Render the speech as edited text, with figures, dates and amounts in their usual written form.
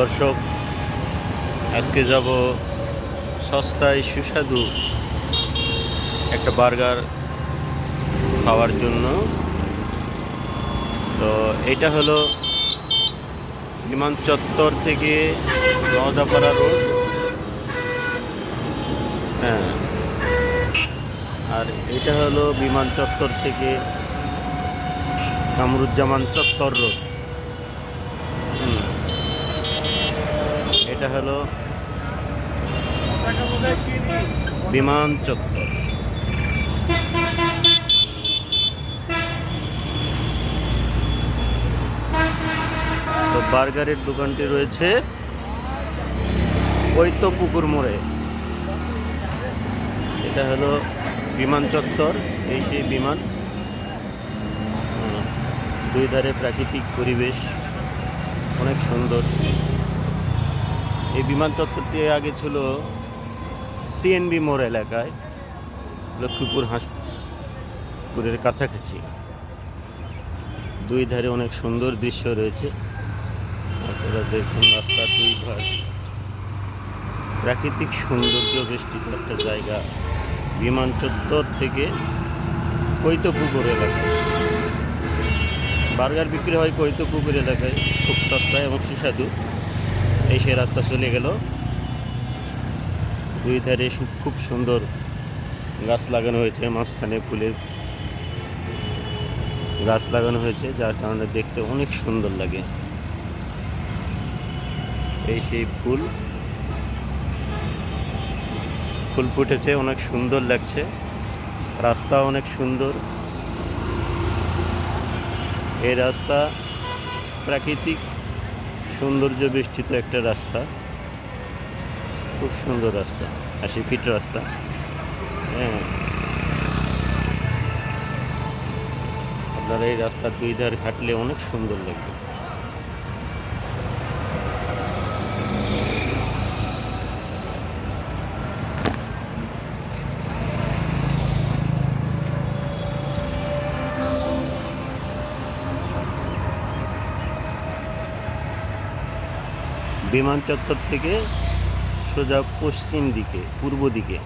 দর্শক, আজকে যাব সস্তায় সুস্বাদু একটা বার্গার খাওয়ার জন্য। তো এটা হলো বিমান চত্বর থেকে নওদাপাড়া রোড। হ্যাঁ, আর এটা হলো বিমান চত্বর থেকে কামরুজ্জামান চত্বর রোড। এটা হলো বিমান চত্বর। তো বার্গারের দোকানটি রয়েছে পুকুর মোড়ে। এটা হলো বিমান চত্বর, এই সেই বিমান। দুই ধারে প্রাকৃতিক পরিবেশ, অনেক সুন্দর। এই বিমান চত্বরটি আগে ছিল সিএনবি মোড় এলাকায়, লক্ষ্মীপুর হাসপুরের কাছাকাছি। দুই ধারে অনেক সুন্দর দৃশ্য রয়েছে। আপনারা দেখুন, রাস্তার দুই ধার প্রাকৃতিক সৌন্দর্য বেষ্টিত একটা জায়গা। বিমান চত্বর থেকে কৈতপুকুর এলাকায় বার্গার বিক্রি হয়। কৈতপুকুর এলাকায় খুব সস্তায় এবং সুস্বাদু। এই সে রাস্তা চলে গেল। দুই ধারে খুব সুন্দর গাছ লাগানো হয়েছে, মাঝখানে ফুলের গাছ লাগানো হয়েছে, যার কারণে দেখতে অনেক সুন্দর লাগে। এই সেই ফুল ফুটেছে, অনেক সুন্দর লাগছে। রাস্তা অনেক সুন্দর। এই রাস্তা প্রাকৃতিক সৌন্দর্য বেষ্টিত একটা রাস্তা, খুব সুন্দর রাস্তা, 80 ফিট রাস্তা। হ্যাঁ, আপনারা এই রাস্তার দুই ধার হাঁটলে অনেক সুন্দর লাগবে। বিমান চত্বর থেকে সোজা পশ্চিম দিকে, পূর্ব দিকে